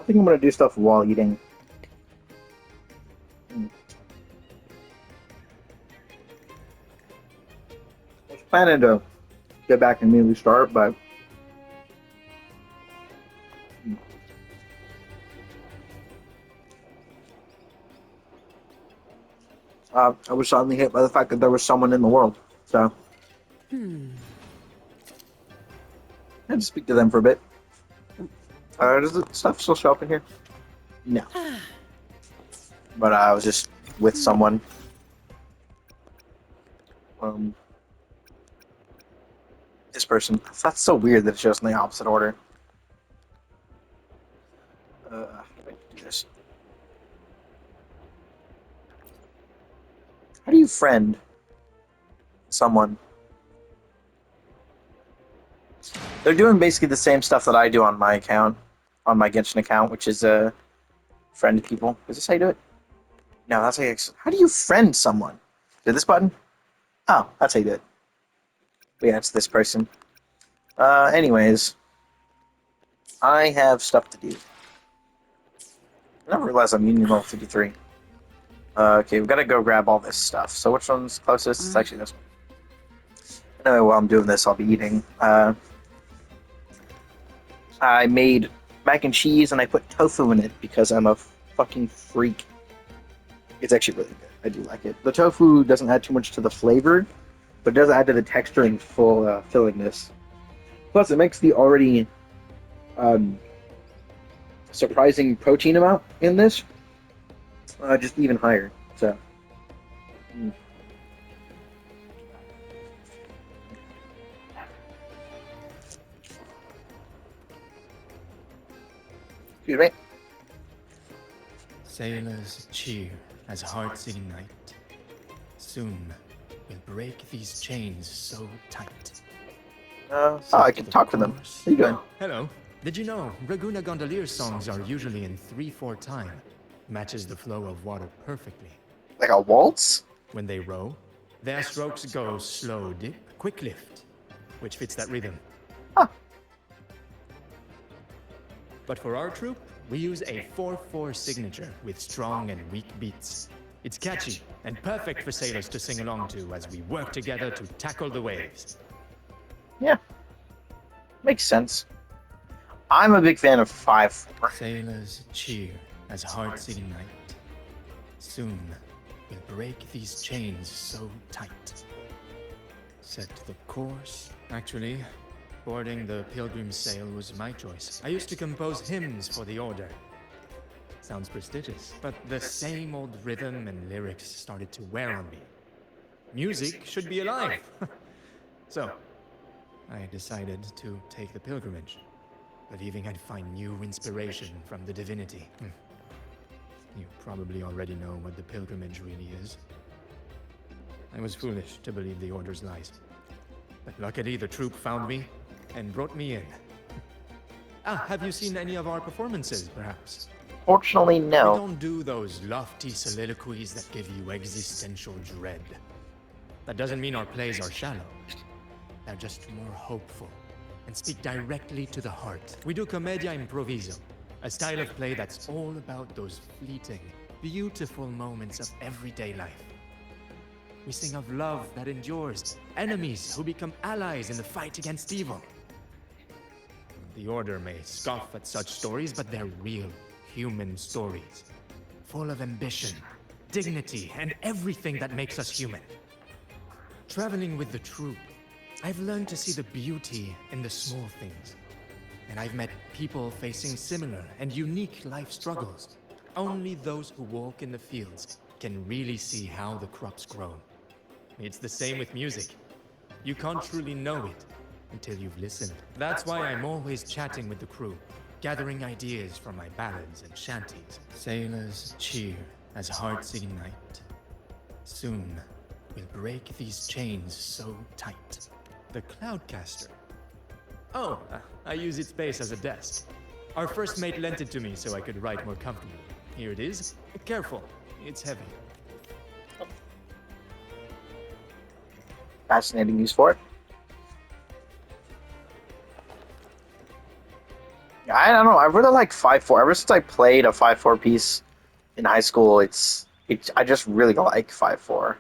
I think I'm gonna do stuff while eating. I was planning to get back and immediately start, but I was suddenly hit by the fact that there was someone in the world. So I had to speak to them for a bit. Does the stuff still show up in here? No. But I was just with someone. Um, this person. That's so weird that it shows in the opposite order. How do I do this? How do you friend someone? They're doing basically the same stuff that I do on my account, on my Genshin account, which is friend people. Is this how you do it? No, that's how you. How do you friend someone? Did this button? Oh, that's how you do it. But yeah, it's this person. Anyways, I have stuff to do. I never realized I'm Union level 53. Okay, we've got to go grab all this stuff. So which one's closest? It's actually this one. Anyway, while I'm doing this, I'll be eating. I made mac and cheese and I put tofu in it because I'm a fucking freak. It's actually really good. I do like it. The tofu doesn't add too much to the flavor, but it does add to the texture and full fillingness. Plus, it makes the already um, surprising protein amount in this just even higher. So, excuse me. Sailors cheer as hearts ignite. Soon we'll break these chains so tight. I can talk to them. How you doing? Hello. Did you know Raguna Gondolier's songs are usually in 3/4 time? Matches the flow of water perfectly. Like a waltz? When they row, their strokes go slow dip, quick lift, which fits that rhythm. Huh. But for our troop, we use a 4/4 signature with strong and weak beats. It's catchy and perfect for sailors to sing along to as we work together to tackle the waves. Yeah. Makes sense. I'm a big fan of 5/4. Sailors cheer as hearts ignite. Soon we'll break these chains so tight. Set the course. Actually, boarding the Pilgrim's Sail was my choice. I used to compose hymns for the order. Sounds prestigious, but the same old rhythm and lyrics started to wear on me. Music should be alive. So, I decided to take the pilgrimage, believing I'd find new inspiration from the divinity. You probably already know what the pilgrimage really is. I was foolish to believe the Order's lies. But luckily the troop found me and brought me in. Have you seen any of our performances, perhaps? Fortunately, no. We don't do those lofty soliloquies that give you existential dread. That doesn't mean our plays are shallow. They're just more hopeful and speak directly to the heart. We do commedia improviso, a style of play that's all about those fleeting, beautiful moments of everyday life. We sing of love that endures, enemies who become allies in the fight against evil. The Order may scoff at such stories, but they're real, human stories, full of ambition, dignity, and everything that makes us human. Traveling with the troop, I've learned to see the beauty in the small things. And I've met people facing similar and unique life struggles. Only those who walk in the fields can really see how the crops grow. It's the same with music. You can't truly know it until you've listened. That's why I'm always chatting with the crew, gathering ideas from my ballads and shanties. Sailors cheer as hearts ignite. Soon, we'll break these chains so tight. The Cloudcaster. Oh, I use its base as a desk. Our first mate lent it to me so I could write more comfortably. Here it is. Careful, it's heavy. Fascinating use for it. I don't know. I really like 5/4. Ever since I played a 5/4 piece in high school, I just really like 5/4,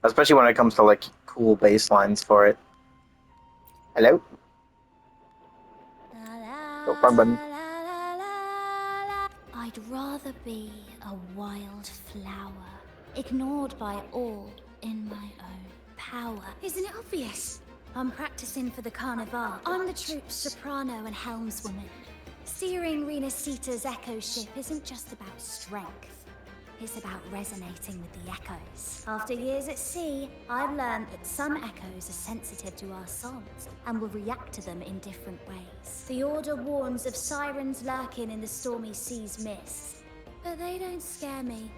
especially when it comes to like cool bass lines for it. Hello. Oh, wrong button. I'd rather be a wild flower, ignored by all in my own power. Isn't it obvious? I'm practicing for the carnival. I'm the troupe's soprano and helmswoman. Steering Rena Sita's echo ship isn't just about strength. It's about resonating with the echoes. After years at sea, I've learned that some echoes are sensitive to our songs and will react to them in different ways. The Order warns of sirens lurking in the stormy sea's mists, but they don't scare me.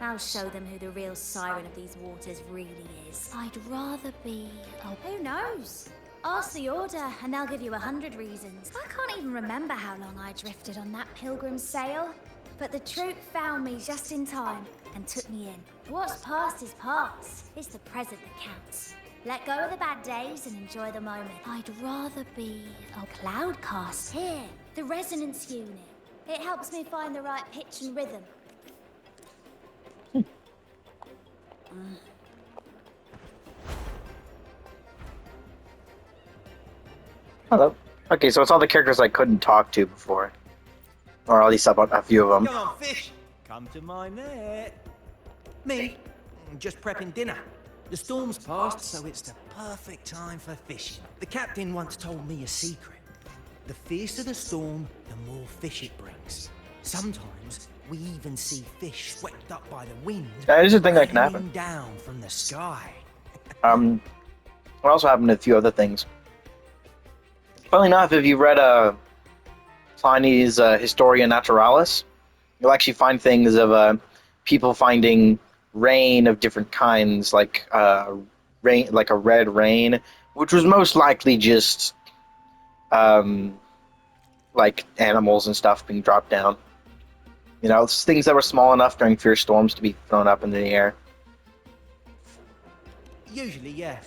I'll show them who the real siren of these waters really is. I'd rather be... Oh, who knows? Ask the Order and they'll give you 100 reasons. I can't even remember how long I drifted on that pilgrim's sail. But the troupe found me just in time and took me in. What's past is past. It's the present that counts. Let go of the bad days and enjoy the moment. I'd rather be a cloudcast. Here, the resonance unit. It helps me find the right pitch and rhythm. Hello. Okay, so it's all the characters I couldn't talk to before, or at least about a few of them. Come on, fish! Come to my net. Me? Just prepping dinner. The storm's passed, so it's the perfect time for fishing. The captain once told me a secret. The fiercer the storm, the more fish it brings. Sometimes we even see fish swept up by the wind. That is a thing that can raining happen. down from the sky. What also happened to a few other things. Funnily enough, if you read Pliny's Historia Naturalis, you'll actually find things of people finding rain of different kinds, like rain, like a red rain, which was most likely just like animals and stuff being dropped down. You know, it's things that were small enough during fierce storms to be thrown up into the air. Usually, yeah.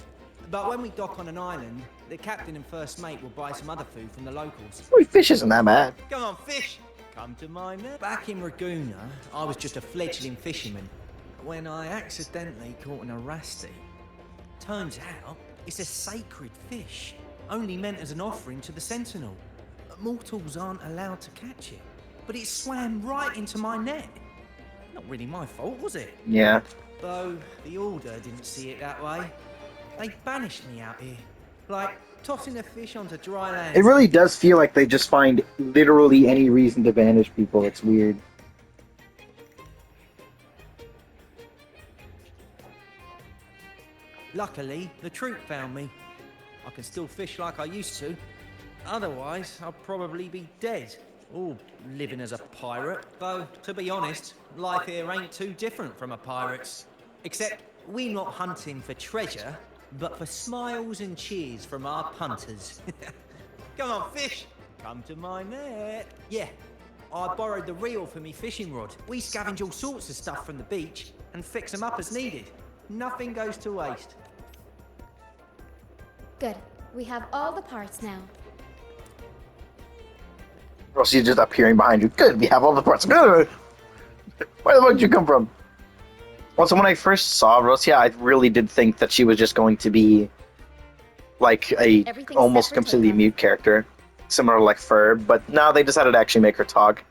But when we dock on an island, the captain and first mate will buy some other food from the locals. Well, fish isn't that bad. Come on, fish! Come to my net. Back in Raguna, I was just a fledgling fisherman when I accidentally caught an arasti. Turns out, it's a sacred fish, only meant as an offering to the sentinel. Mortals aren't allowed to catch it, but it swam right into my net. Not really my fault, was it? Yeah. Though the Order didn't see it that way. They banished me out here, like tossing a fish onto dry land. It really does feel like they just find literally any reason to banish people. It's weird. Luckily, the troupe found me. I can still fish like I used to. Otherwise, I'll probably be dead. Or living as a pirate. Though, to be honest, life here ain't too different from a pirate's. Except, we're not hunting for treasure, but for smiles and cheers from our punters. Come on, fish! Come to my net. Yeah, I borrowed the reel for me fishing rod. We scavenge all sorts of stuff from the beach and fix them up as needed. Nothing goes to waste. Good. We have all the parts now. Or she's just appearing behind you. Good, we have all the parts. Good. Where the fuck did you come from? Also, when I first saw Rosia, I really did think that she was just going to be like a Everything's almost set for completely takeoff. mute character, similar to like Ferb. But now they decided to actually make her talk.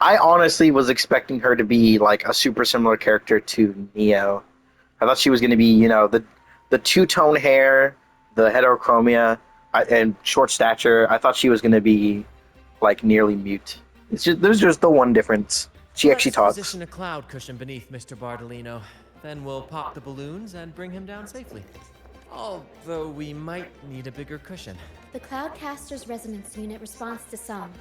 I honestly was expecting her to be like a super similar character to Neo. I thought she was going to be, you know, the two-tone hair, the heterochromia, and short stature. I thought she was going to be like nearly mute. It's just there's just the one difference. She actually Let's talks. position a cloud cushion beneath Mr. Bardolino. Then we'll pop the balloons and bring him down safely. Although we might need a bigger cushion. The Cloudcaster's resonance unit responds to song.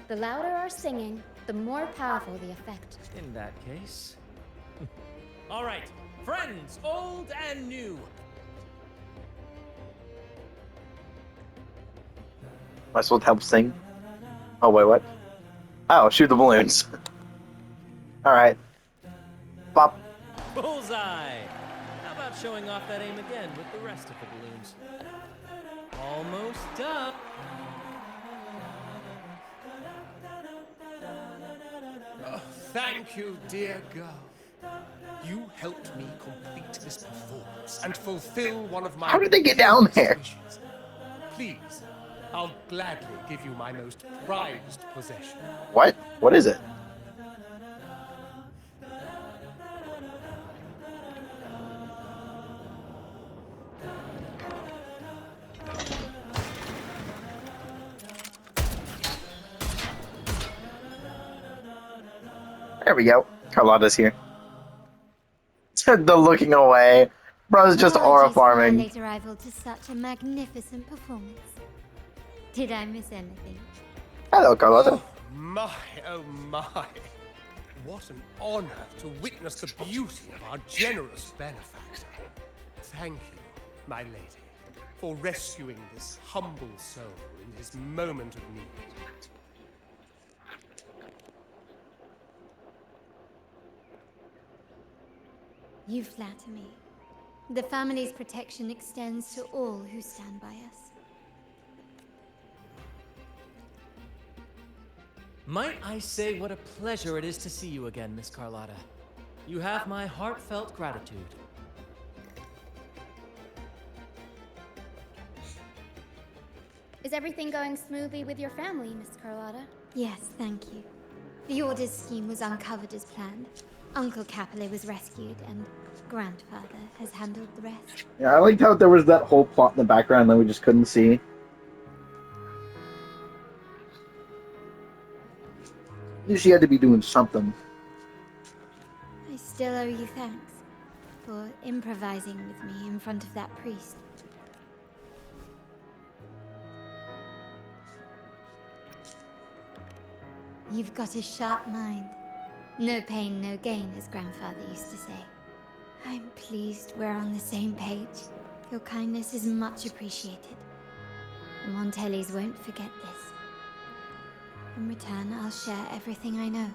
The louder our singing, the more powerful the effect. In that case... All right, friends, old and new. Am I supposed to help sing? Oh, wait, what? Oh, shoot the balloons. Alright. Pop. Bullseye! How about showing off that aim again with the rest of the balloons? Almost done. Thank you, dear girl. You helped me complete this performance and fulfill one of my How did they get down deepest there? wishes. Please, I'll gladly give you my most prized possession. What? What is it? There we go. Carlotta's here. The looking away. Bro's just aura Apologies for my farming. late arrival to such a magnificent performance. Did I miss anything? Hello, Carlotta. Oh my. What an honor to witness the beauty of our generous benefactor. Thank you, my lady, for rescuing this humble soul in his moment of need. You flatter me. The family's protection extends to all who stand by us. Might I say what a pleasure it is to see you again, Miss Carlotta. You have my heartfelt gratitude. Is everything going smoothly with your family, Miss Carlotta? Yes, thank you. The Order's scheme was uncovered as planned. Uncle Capulet was rescued, and Grandfather has handled the rest. Yeah, I liked how there was that whole plot in the background that we just couldn't see. She had to be doing something. I still owe you thanks for improvising with me in front of that priest. You've got a sharp mind. No pain, no gain, as Grandfather used to say. I'm pleased we're on the same page. Your kindness is much appreciated. The Montellis won't forget this. In return, I'll share everything I know.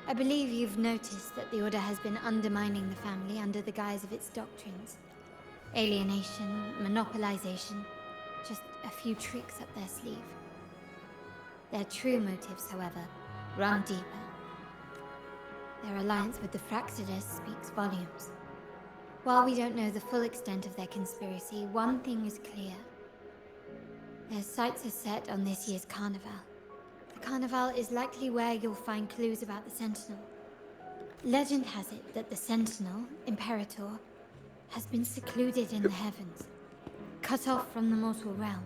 I believe you've noticed that the Order has been undermining the family under the guise of its doctrines. Alienation, monopolization, just a few tricks up their sleeve. Their true motives, however, run deeper. Their alliance with the Fraxidus speaks volumes. While we don't know the full extent of their conspiracy, one thing is clear. Their sights are set on this year's carnival. The carnival is likely where you'll find clues about the Sentinel. Legend has it that the Sentinel, Imperator, has been secluded in the heavens, cut off from the mortal realm.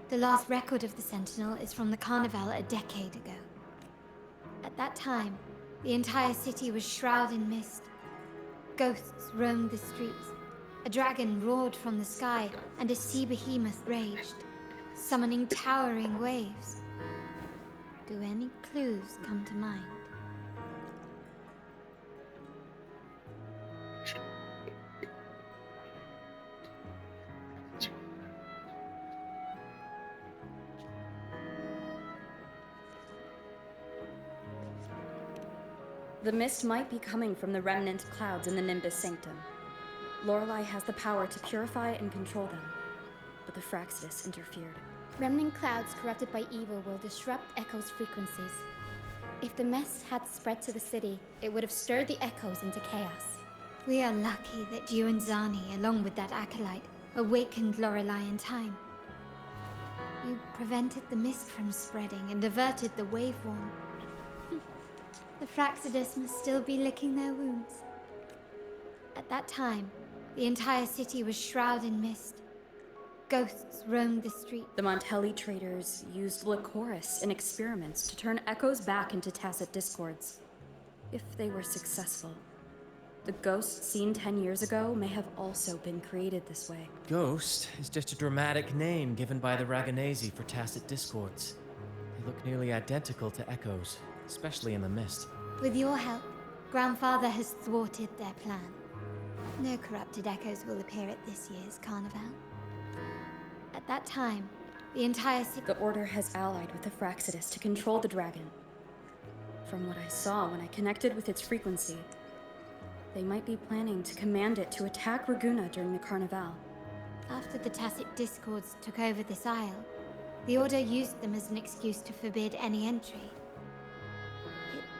The last record of the Sentinel is from the carnival a decade ago. At that time, the entire city was shrouded in mist. Ghosts roamed the streets. A dragon roared from the sky, and a sea behemoth raged, summoning towering waves. Do any clues come to mind? The mist might be coming from the remnant clouds in the Nimbus Sanctum. Lorelei has the power to purify and control them, but the Fraxidus interfered. Remnant clouds corrupted by evil will disrupt Echo's frequencies. If the mist had spread to the city, it would have stirred the Echoes into chaos. We are lucky that you and Zani, along with that acolyte, awakened Lorelei in time. You prevented the mist from spreading and averted the waveworn. The Fraxidus must still be licking their wounds. At that time, the entire city was shrouded in mist. Ghosts roamed the streets. The Montelli traders used Lycoris in experiments to turn Echoes back into tacit discords. If they were successful, the ghosts seen 10 years ago may have also been created this way. Ghost is just a dramatic name given by the Raganesi for tacit discords. They look nearly identical to echoes, especially in the mist. With your help, Grandfather has thwarted their plan. No corrupted echoes will appear at this year's carnival. At that time, the entire city... The Order has allied with the Fraxidus to control the dragon. From what I saw when I connected with its frequency, they might be planning to command it to attack Raguna during the carnival. After the tacit discords took over this isle, the Order used them as an excuse to forbid any entry.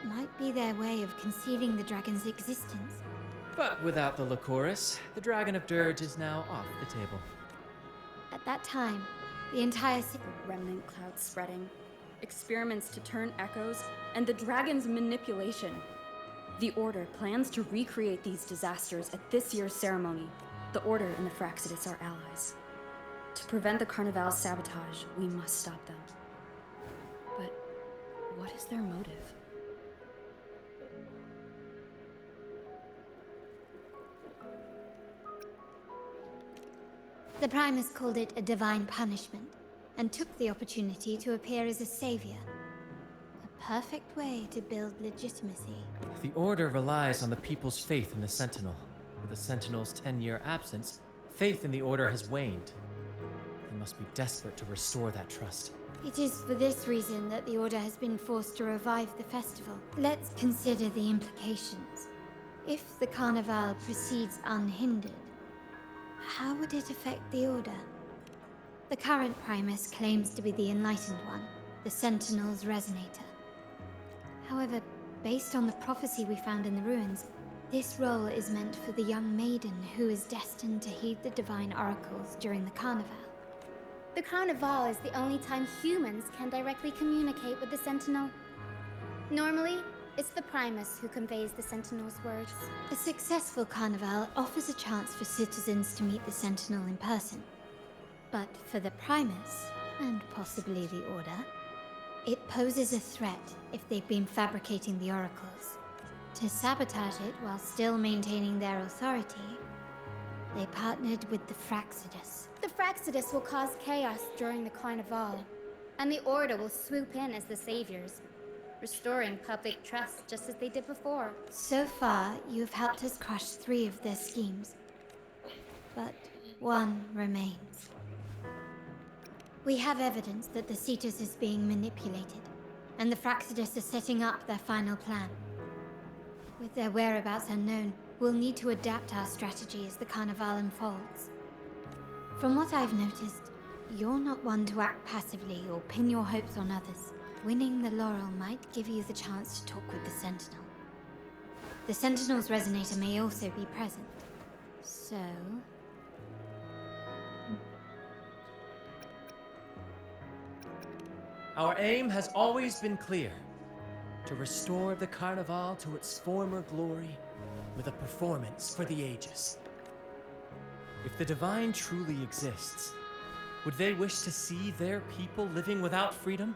might be their way of concealing the dragon's existence. But without the Lycoris, the Dragon of Dirge is now off the table. At that time, the entire city. Remnant clouds spreading, experiments to turn echoes, and the dragon's manipulation. The Order plans to recreate these disasters at this year's ceremony. The Order and the Fraxidus are allies. To prevent the Carnival's sabotage, we must stop them. But what is their motive? The Primus called it a divine punishment, and took the opportunity to appear as a savior. A perfect way to build legitimacy. The Order relies on the people's faith in the Sentinel. With the Sentinel's 10-year absence, faith in the Order has waned. They must be desperate to restore that trust. It is for this reason that the Order has been forced to revive the festival. Let's consider the implications. If the Carnival proceeds unhindered, how would it affect the Order? The current Primus claims to be the Enlightened One, the Sentinel's Resonator. However, based on the prophecy we found in the ruins, this role is meant for the young maiden who is destined to heed the divine oracles during the Carnival. The Carnival is the only time humans can directly communicate with the Sentinel. Normally, it's the Primus who conveys the Sentinel's words. A successful Carnival offers a chance for citizens to meet the Sentinel in person. But for the Primus, and possibly the Order, it poses a threat if they've been fabricating the oracles. To sabotage it while still maintaining their authority, they partnered with the Fraxidus. The Fraxidus will cause chaos during the Carnival, and the Order will swoop in as the saviors, restoring public trust just as they did before. So far, you've helped us crush 3 of their schemes. But one remains. We have evidence that the Cetus is being manipulated, and the Fraxidus are setting up their final plan. With their whereabouts unknown, we'll need to adapt our strategy as the Carnival unfolds. From what I've noticed, you're not one to act passively or pin your hopes on others. Winning the laurel might give you the chance to talk with the Sentinel. The Sentinel's Resonator may also be present. So... Our aim has always been clear. To restore the Carnival to its former glory with a performance for the ages. If the Divine truly exists, would they wish to see their people living without freedom?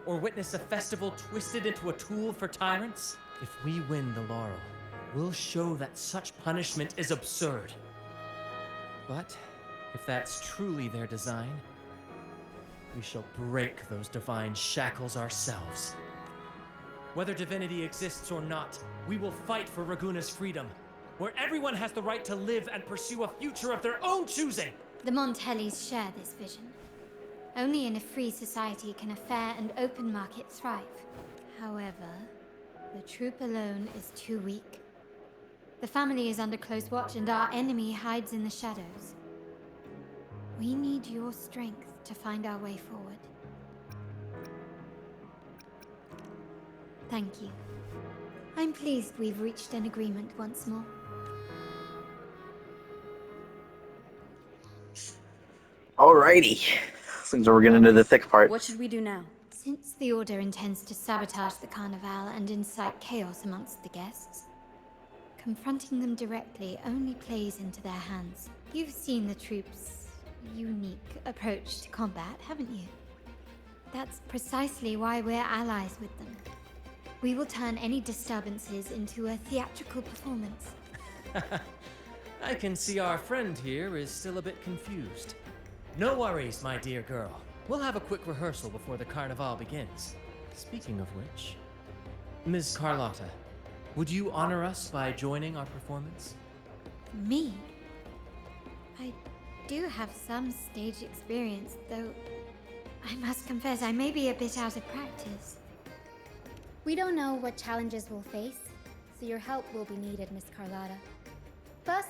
Or witness a festival twisted into a tool for tyrants? If we win the laurel, we'll show that such punishment is absurd. But if that's truly their design, we shall break those divine shackles ourselves. Whether divinity exists or not, we will fight for Raguna's freedom, where everyone has the right to live and pursue a future of their own choosing! The Montellis share this vision. Only in a free society can a fair and open market thrive. However, the troop alone is too weak. The family is under close watch and our enemy hides in the shadows. We need your strength to find our way forward. Thank you. I'm pleased we've reached an agreement once more. Alrighty. Seems like we're getting into the thick part. What should we do now? Since the Order intends to sabotage the Carnival and incite chaos amongst the guests, confronting them directly only plays into their hands. You've seen the troops' unique approach to combat, haven't you? That's precisely why we're allies with them. We will turn any disturbances into a theatrical performance. I can see our friend here is still a bit confused. No worries, my dear girl. We'll have a quick rehearsal before the Carnival begins. Speaking of which, Ms. Carlotta, would you honor us by joining our performance? Me? I do have some stage experience, though I must confess I may be a bit out of practice. We don't know what challenges we'll face, so your help will be needed, Miss Carlotta. Plus,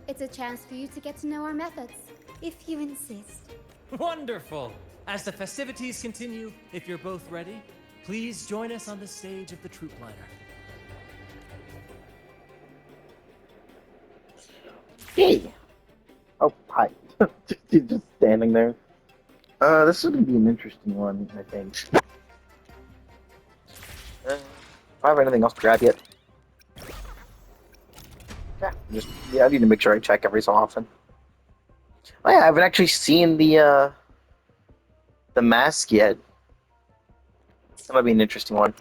it's a chance for you to get to know our methods. If you insist. Wonderful! As the festivities continue, if you're both ready, please join us on the stage of the troop liner. Hey! Oh, hi. Just standing there. This is gonna be an interesting one, I think. Do I have anything else to grab yet? Yeah, I need to make sure I check every so often. Oh yeah, I haven't actually seen the mask yet. That might be an interesting one.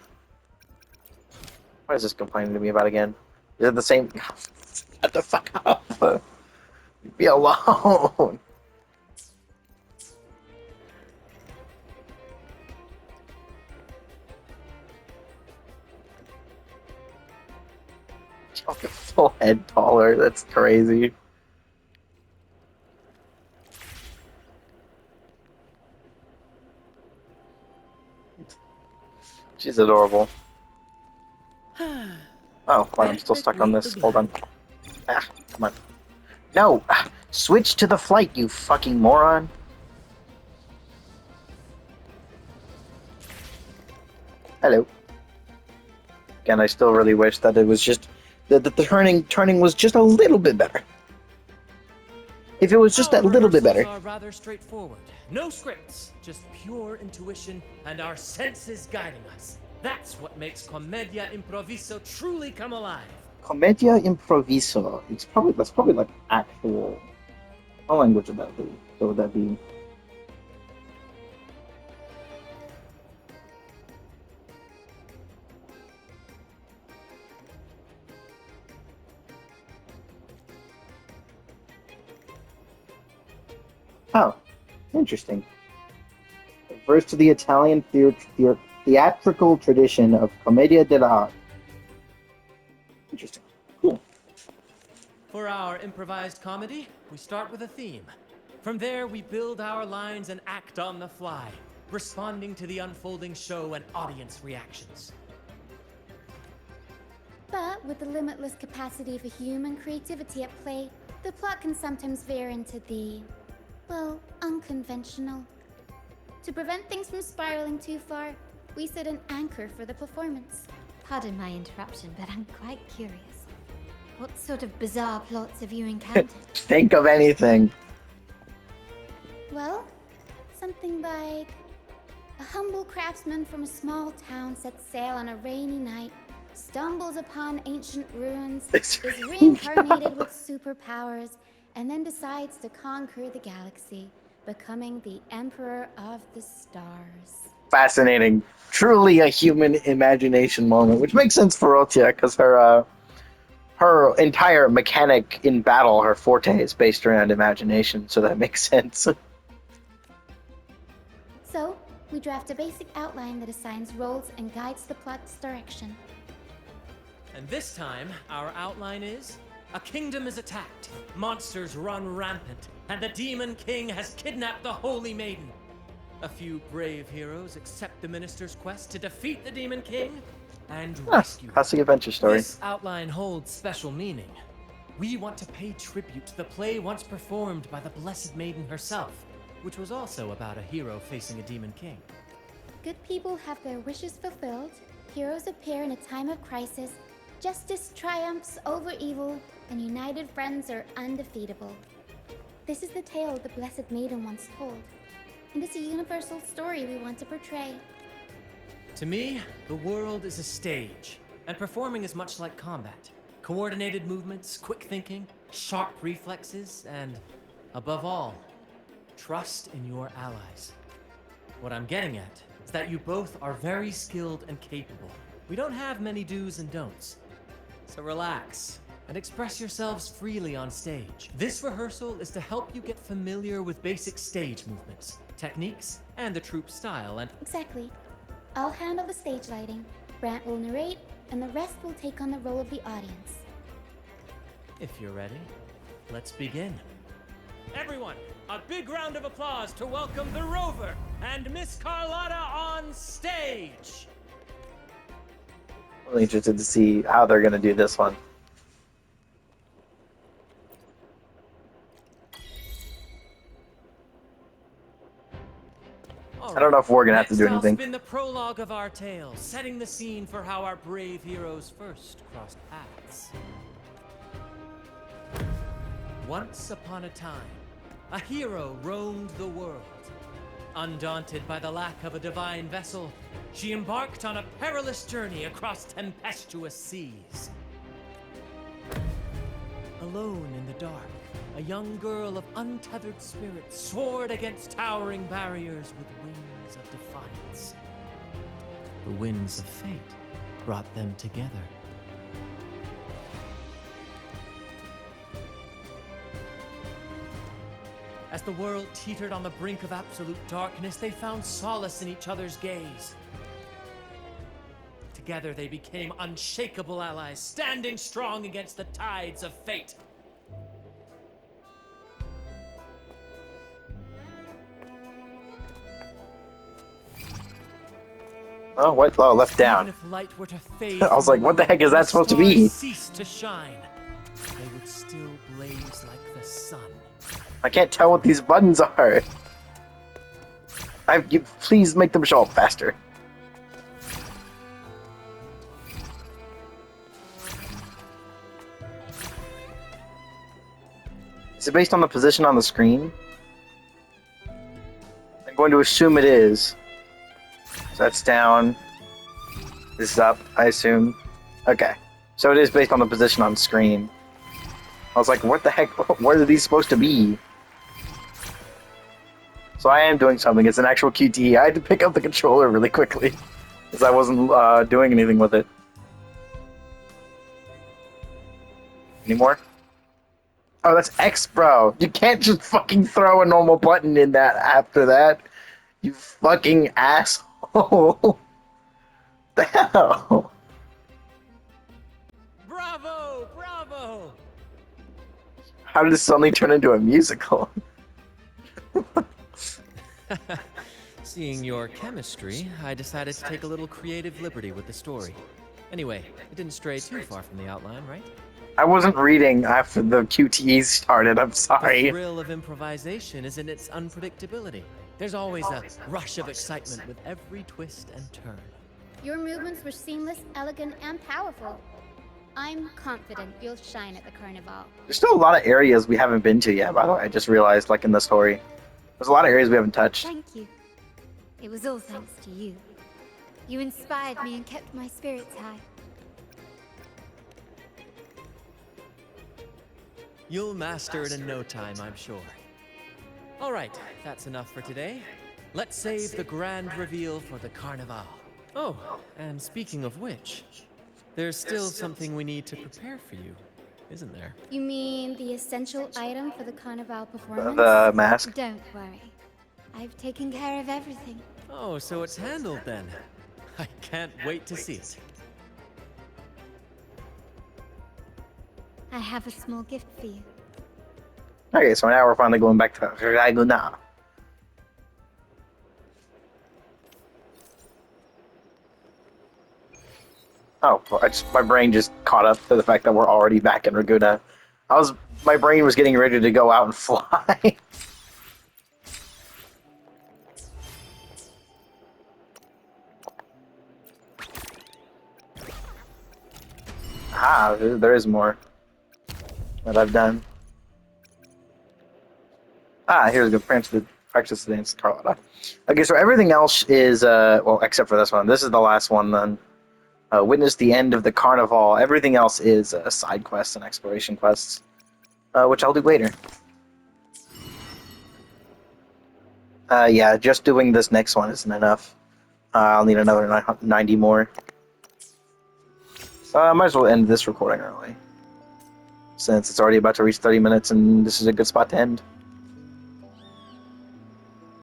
What is this complaining to me about again? Is it the same? Shut the fuck up! Be alone. Like a full head taller. That's crazy. She's adorable. Oh, why I'm still stuck on this. Hold on. Ah, come on. No! Switch to the flight, you fucking moron! Hello. Again, I still really wish that it was just that the turning was just a little bit better. If it was just that little bit better. Our rehearsals are rather straightforward. No scripts, just pure intuition and our senses guiding us. That's what makes Commedia Improviso truly come alive. Commedia improviso. That's probably like actual. What language would that be? So would that be? Oh, interesting. Refers to the Italian theatrical tradition of commedia dell'arte. Interesting. Cool. For our improvised comedy, we start with a theme. From there, we build our lines and act on the fly, responding to the unfolding show and audience reactions. But with the limitless capacity for human creativity at play, the plot can sometimes veer into the, well, unconventional. To prevent things from spiraling too far, we set an anchor for the performance. Pardon my interruption, but I'm quite curious. What sort of bizarre plots have you encountered? Think of anything. Well, something like a humble craftsman from a small town sets sail on a rainy night, stumbles upon ancient ruins, is reincarnated with superpowers, and then decides to conquer the galaxy, becoming the Emperor of the Stars. Fascinating. Truly a human imagination moment, which makes sense for Otia, because her entire mechanic in battle, her forte, is based around imagination, so that makes sense. So, we draft a basic outline that assigns roles and guides the plot's direction. And this time, our outline is: a kingdom is attacked, monsters run rampant, and the Demon King has kidnapped the Holy Maiden. A few brave heroes accept the minister's quest to defeat the Demon King and rescue him. Classic adventure story. This outline holds special meaning. We want to pay tribute to the play once performed by the Blessed Maiden herself, which was also about a hero facing a Demon King. Good people have their wishes fulfilled, heroes appear in a time of crisis, justice triumphs over evil, and united friends are undefeatable. This is the tale the Blessed Maiden once told, and it's a universal story we want to portray. To me, the world is a stage, and performing is much like combat. Coordinated movements, quick thinking, sharp reflexes, and, above all, trust in your allies. What I'm getting at is that you both are very skilled and capable. We don't have many do's and don'ts. So relax and express yourselves freely on stage. This rehearsal is to help you get familiar with basic stage movements, techniques, and the troupe style, and Exactly. I'll handle the stage lighting, Brant will narrate, and the rest will take on the role of the audience. if you're ready, let's begin. Everyone, a big round of applause to welcome the Rover and Miss Carlotta on stage! Really interested to see how they're going to do this one. All Sounds don't know if we're gonna have to Next, do I'll anything. spin the prologue of our tale, setting the scene for how our brave heroes first crossed paths. Once upon a time, a hero roamed the world. Undaunted by the lack of a divine vessel, she embarked on a perilous journey across tempestuous seas. Alone in the dark, a young girl of untethered spirit soared against towering barriers with wings of defiance. The winds of fate brought them together. As the world teetered on the brink of absolute darkness, they found solace in each other's gaze. Together they became unshakable allies, standing strong against the tides of fate. Oh, what? Oh, left Even down. if light were to fade I was from like, the what the world, heck is and that the supposed to stars be? cease to shine, they would still blaze like the sun. I can't tell what these buttons are. Please make them show up faster. Is it based on the position on the screen? I'm going to assume it is. So that's down. This is up, I assume. Okay. So it is based on the position on screen. I was like, what the heck? What are these supposed to be? So I am doing something. It's an actual QTE. I had to pick up the controller really quickly because I wasn't doing anything with it. Anymore? Oh, that's X, bro. You can't just fucking throw a normal button in that after that. You fucking asshole. The hell? Bravo! Bravo! How did this suddenly turn into a musical? Seeing your chemistry, I decided to take a little creative liberty with the story. Anyway, it didn't stray too far from the outline, right? I wasn't reading after the QTE started. I'm The sorry. thrill of improvisation is in its unpredictability. There's always a rush of excitement with every twist and turn. Your movements were seamless, elegant, and powerful. I'm confident you'll shine at the carnival. There's still a lot of areas we haven't been to yet, by the way. I just realized, like, in the story. There's a lot of areas we haven't touched. Thank you. It was all thanks to you. You inspired me and kept my spirits high. You'll master it in no time, I'm sure. All right, that's enough for today. Let's save the grand reveal for the Carnival. Oh, and speaking of which, there's still something we need to prepare for you, isn't there? You mean the essential item for the carnival performance? The mask. Don't worry. I've taken care of everything. Oh, so it's handled then. I can't wait to see it. I have a small gift for you. Okay, so now we're finally going back to Raguna. Oh, well, my brain just caught up to the fact that we're already back in Raguna. My brain was getting ready to go out and fly. There is more that I've done. Here's a good practice the dance, Carlotta. Okay, so everything else is, well, except for this one. This is the last one, then. Witness the end of the carnival. Everything else is side quests and exploration quests, which I'll do later. Yeah, just doing this next one isn't enough. I'll need another 90 more. I might as well end this recording early, since it's already about to reach 30 minutes, and this is a good spot to end.